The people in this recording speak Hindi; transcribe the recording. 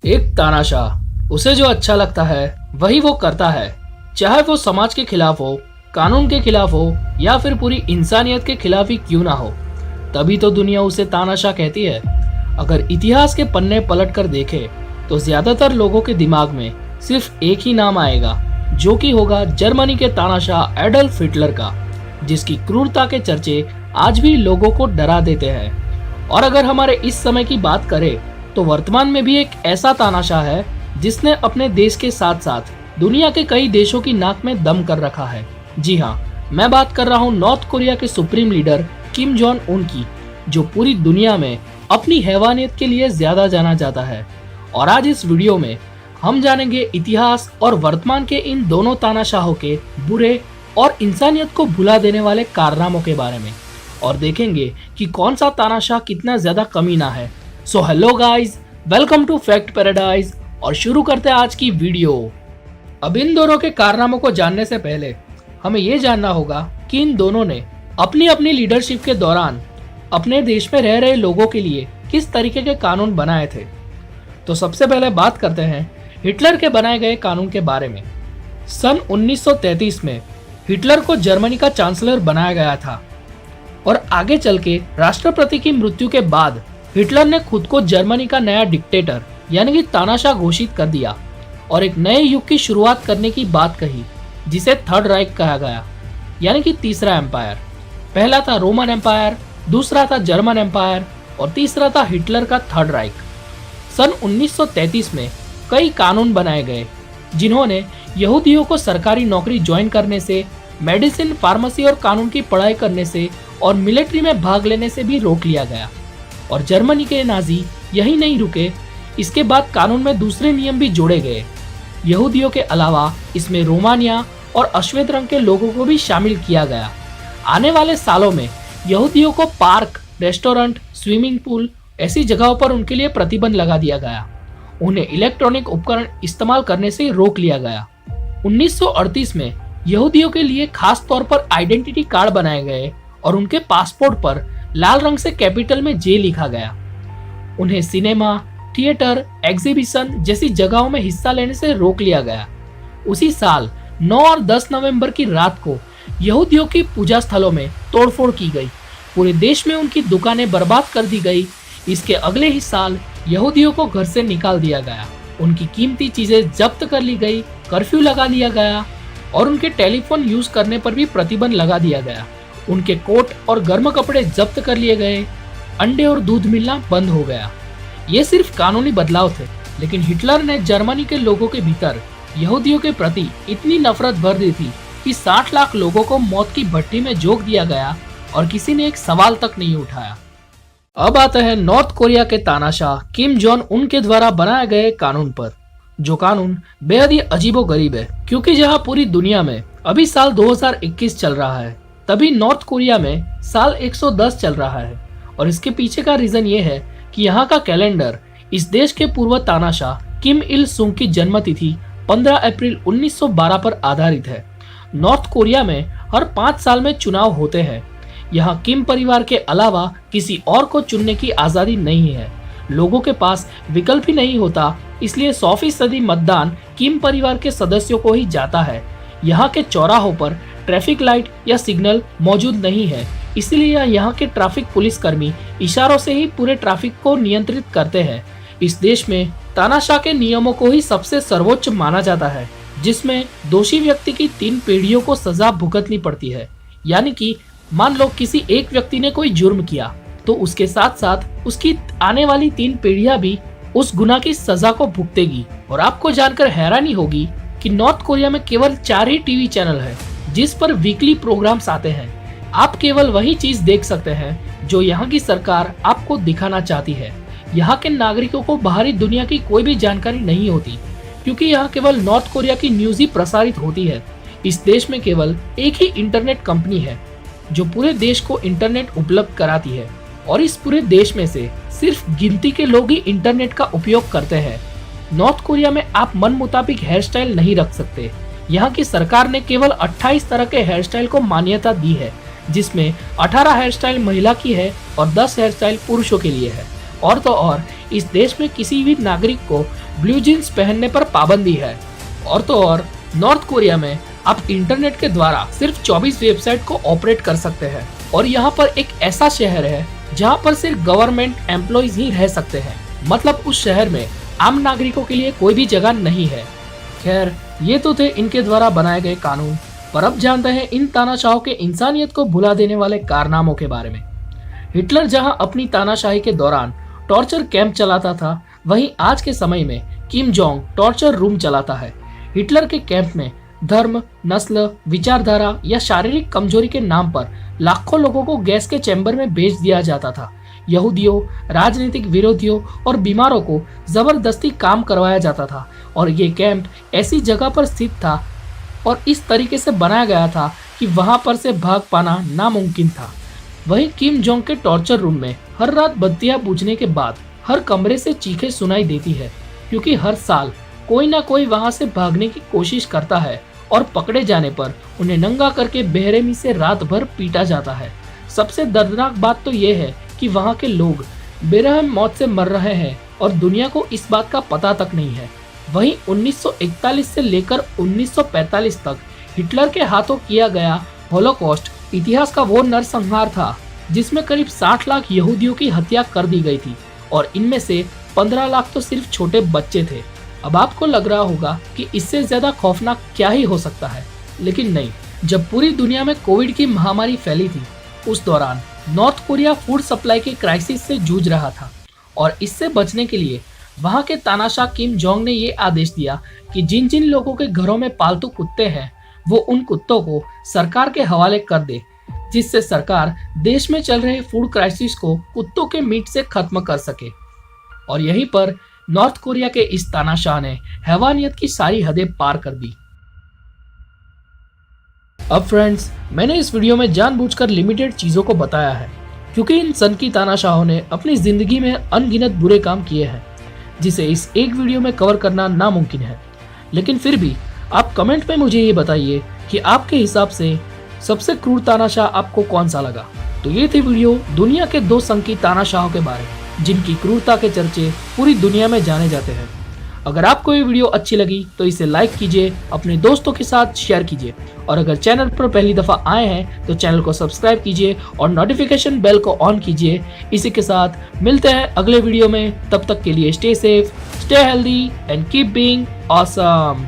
एक तानाशाह, उसे जो अच्छा लगता है वही वो करता है, चाहे वो समाज के खिलाफ हो, कानून के खिलाफ हो या फिर पूरी इंसानियत के खिलाफ ही क्यों ना हो। तभी तो दुनिया उसे तानाशाह कहती है। अगर इतिहास के पन्ने पलट कर देखे तो ज्यादातर लोगों के दिमाग में सिर्फ एक ही नाम आएगा, जो कि होगा जर्मनी के तानाशाह एडल्फ हिटलर का, जिसकी क्रूरता के चर्चे आज भी लोगों को डरा देते हैं। और अगर हमारे इस समय की बात करें तो वर्तमान में भी एक ऐसा तानाशाह है जिसने अपने देश के साथ साथ दुनिया के कई देशों की नाक में दम कर रखा है। जी हाँ, मैं बात कर रहा हूँ नॉर्थ कोरिया के supreme leader Kim Jong Un की, जो पूरी दुनिया में अपनी हैवानियत के लिए ज्यादा जाना जाता है। और आज इस वीडियो में हम जानेंगे इतिहास और वर्तमान के इन दोनों तानाशाहों के बुरे और इंसानियत को भुला देने वाले कारनामों के बारे में, और देखेंगे कि कौन सा तानाशाह कितना ज्यादा कमीना है। So hello guys, welcome to Fact Paradise, और शुरू करते हैं आज की वीडियो। अब इन दोनों के कारनामों को जानने से पहले हमें ये जानना होगा कि इन दोनों ने अपनी अपनी लीडरशिप के दौरान अपने देश में रह रहे लोगों के लिए किस तरीके के कानून बनाए थे। तो सबसे पहले बात करते हैं हिटलर के बनाए गए कानून के बारे में। सन 1933 में हिटलर को जर्मनी का चांसलर बनाया गया था, और आगे चल के राष्ट्रपति की मृत्यु के बाद हिटलर ने खुद को जर्मनी का नया डिक्टेटर यानी कि तानाशाह घोषित कर दिया और एक नए युग की शुरुआत करने की बात कही, जिसे थर्ड राइक कहा गया, यानी कि तीसरा एम्पायर। पहला था रोमन एम्पायर, दूसरा था जर्मन एम्पायर और तीसरा था हिटलर का थर्ड राइक। सन 1933 में कई कानून बनाए गए जिन्होंने यहूदियों को सरकारी नौकरी ज्वाइन करने से, मेडिसिन, फार्मेसी और कानून की पढ़ाई करने से और मिलिट्री में भाग लेने से भी रोक लिया गया। और जर्मनी के नाजी यही नहीं रुके, इसके बाद कानून में दूसरे नियम भी जोड़े गए। यहूदियों के अलावा इसमें रोमानिया और अश्वेत रंग के लोगों को भी शामिल किया गया। आने वाले सालों में यहूदियों को पार्क, रेस्टोरेंट, स्विमिंग पूल ऐसी जगहों पर उनके लिए प्रतिबंध लगा दिया गया। उन्हें इलेक्ट्रॉनिक उपकरण इस्तेमाल करने से रोक लिया गया। 1938 में यहूदियों के लिए खास तौर पर आइडेंटिटी कार्ड बनाए गए और उनके पासपोर्ट पर लाल रंग से कैपिटल में जे लिखा गया। उन्हें सिनेमा, थिएटर, एग्जीबिशन जैसी जगहों में हिस्सा लेने से रोक लिया गया। उसी साल 9 और 10 नवंबर की रात को यहूदियों की पूजा स्थलों में तोड़फोड़ की गई। पूरे देश में उनकी दुकानें बर्बाद कर दी गई। इसके अगले ही साल यहूदियों को घर से निकाल दिया गया, उनकी कीमती चीजें जब्त कर ली गई, कर्फ्यू लगा लिया गया और उनके टेलीफोन यूज करने पर भी प्रतिबंध लगा दिया गया। उनके कोट और गर्म कपड़े जब्त कर लिए गए। अंडे और दूध मिलना बंद हो गया। ये सिर्फ कानूनी बदलाव थे, लेकिन हिटलर ने जर्मनी के लोगों के भीतर यहूदियों के प्रति इतनी नफरत भर दी थी कि 60 लाख लोगों को मौत की भट्टी में झोंक दिया गया और किसी ने एक सवाल तक नहीं उठाया। अब आते हैं नॉर्थ कोरिया के तानाशाह किम जोंग उन के द्वारा बनाए गए कानून पर, जो कानून बेहद ही अजीबोगरीब है, क्योंकि जहां पूरी दुनिया में अभी साल 2021 चल रहा है, तभी नॉर्थ कोरिया में साल 110 चल रहा है। और इसके पीछे का रीजन ये है कि यहाँ का कैलेंडर इस देश के पूर्व तानाशाह किम इल सुंग की जन्मतिथि 15 अप्रैल 1912 पर आधारित है। नॉर्थ कोरिया में हर 5 साल में चुनाव होते हैं। यहाँ किम परिवार के अलावा किसी और को चुनने की आजादी नहीं है। लोगों के पास विकल्प ही नहीं होता, इसलिए 100% मतदान किम परिवार के सदस्यों को ही जाता है। यहाँ के चौराहों पर ट्रैफिक लाइट या सिग्नल मौजूद नहीं है, इसलिए यहाँ के ट्रैफिक पुलिसकर्मी इशारों से ही पूरे ट्रैफिक को नियंत्रित करते हैं। इस देश में तानाशाह के नियमों को ही सबसे सर्वोच्च माना जाता है, जिसमें दोषी व्यक्ति की 3 पीढ़ियों को सजा भुगतनी पड़ती है। यानी कि मान लो किसी एक व्यक्ति ने कोई जुर्म किया तो उसके साथ साथ उसकी आने वाली 3 पीढ़ियां भी उस गुनाह की सजा को भुगतेगी। और आपको जानकर हैरानी होगी कि नॉर्थ कोरिया में केवल 4 ही टीवी चैनल है जिस पर वीकली प्रोग्राम्स आते हैं। आप केवल वही चीज देख सकते हैं जो यहाँ की सरकार आपको दिखाना चाहती है। यहाँ के नागरिकों को बाहरी दुनिया की कोई भी जानकारी नहीं होती, क्योंकि यहाँ केवल नॉर्थ कोरिया की न्यूज ही प्रसारित होती है। इस देश में केवल एक ही इंटरनेट कंपनी है जो पूरे देश को इंटरनेट उपलब्ध कराती है, और इस पूरे देश में से सिर्फ गिनती के लोग ही इंटरनेट का उपयोग करते हैं। नॉर्थ कोरिया में आप मन मुताबिक हेयर स्टाइल नहीं रख सकते। यहाँ की सरकार ने केवल 28 तरह के हेयर स्टाइल को मान्यता दी है, जिसमें 18 हेयर स्टाइल महिला की है और 10 हेयर स्टाइल पुरुषों के लिए है। और तो और इस देश में किसी भी नागरिक को ब्लू जीन्स पहनने पर पाबंदी है। और तो और नॉर्थ कोरिया में आप इंटरनेट के द्वारा सिर्फ 24 वेबसाइट को ऑपरेट कर सकते हैं और यहाँ पर एक ऐसा शहर है जहाँ पर सिर्फ गवर्नमेंट एम्प्लॉइज ही रह सकते हैं। मतलब उस शहर में आम नागरिकों के लिए कोई भी जगह नहीं है। खैर, ये तो थे इनके द्वारा बनाए गए कानून, पर अब जानते हैं इन तानाशाहों के इंसानियत को भुला देने वाले कारनामों के बारे में। हिटलर जहां अपनी तानाशाही के दौरान टॉर्चर कैंप चलाता था, वहीं आज के समय में किम जोंग टॉर्चर रूम चलाता है। हिटलर के कैंप में धर्म, नस्ल, विचारधारा या शारीरिक कमजोरी के नाम पर लाखों लोगों को गैस के चैम्बर में भेज दिया जाता था। यहूदियों, राजनीतिक विरोधियों और बीमारों को जबरदस्ती काम करवाया जाता था और ये कैंप ऐसी जगह पर स्थित था और इस तरीके से बनाया गया था कि वहां पर से भाग पाना नामुमकिन था। वहीं किम जोंग के टॉर्चर रूम में हर रात बत्तियां बुझने के बाद हर कमरे से चीखें सुनाई देती है, क्योंकि हर साल कोई ना कोई वहां से भागने की कोशिश करता है और पकड़े जाने पर उन्हें नंगा करके बेरहमी से रात भर पीटा जाता है। सबसे दर्दनाक बात तो ये है कि वहां के लोग बेरहम मौत से मर रहे हैं और दुनिया को इस बात का पता तक नहीं है। वहीं 1941 से लेकर 1945 तक हिटलर के हाथों किया गया होलोकॉस्ट इतिहास का वो नरसंहार था जिसमें करीब 60 लाख यहूदियों की हत्या कर दी गई थी और इनमें से 15 लाख तो सिर्फ छोटे बच्चे थे। अब आपको लग रहा होगा कि इससे ज्यादा खौफनाक क्या ही हो सकता है, लेकिन नहीं। जब पूरी दुनिया में कोविड की महामारी फैली थी, उस दौरान नॉर्थ कोरिया फूड सप्लाई के क्राइसिस से जूझ रहा था और इससे बचने के लिए वहां के तानाशाह किम जोंग ने ये आदेश दिया कि जिन जिन लोगों के घरों में पालतू कुत्ते हैं वो उन कुत्तों को सरकार के हवाले कर दे, जिससे सरकार देश में चल रहे फूड क्राइसिस को कुत्तों के मीट से खत्म कर सके। और यहीं पर नॉर्थ कोरिया के इस तानाशाह ने हैवानियत की सारी हदें पार कर दी। अब फ्रेंड्स, मैंने इस वीडियो में जानबूझकर लिमिटेड चीजों को बताया है, क्योंकि इन सनकी तानाशाहों ने अपनी जिंदगी में अनगिनत बुरे काम किए हैं जिसे इस एक वीडियो में कवर करना नामुमकिन है। लेकिन फिर भी आप कमेंट में मुझे ये बताइए कि आपके हिसाब से सबसे क्रूर तानाशाह आपको कौन सा लगा। तो ये थी वीडियो दुनिया के 2 सनकी तानाशाहों के बारे में जिनकी क्रूरता के चर्चे पूरी दुनिया में जाने जाते हैं। अगर आपको ये वीडियो अच्छी लगी तो इसे लाइक कीजिए, अपने दोस्तों के साथ शेयर कीजिए और अगर चैनल पर पहली दफा आए हैं तो चैनल को सब्सक्राइब कीजिए और नोटिफिकेशन बेल को ऑन कीजिए। इसी के साथ मिलते हैं अगले वीडियो में, तब तक के लिए stay safe, stay healthy and keep being awesome.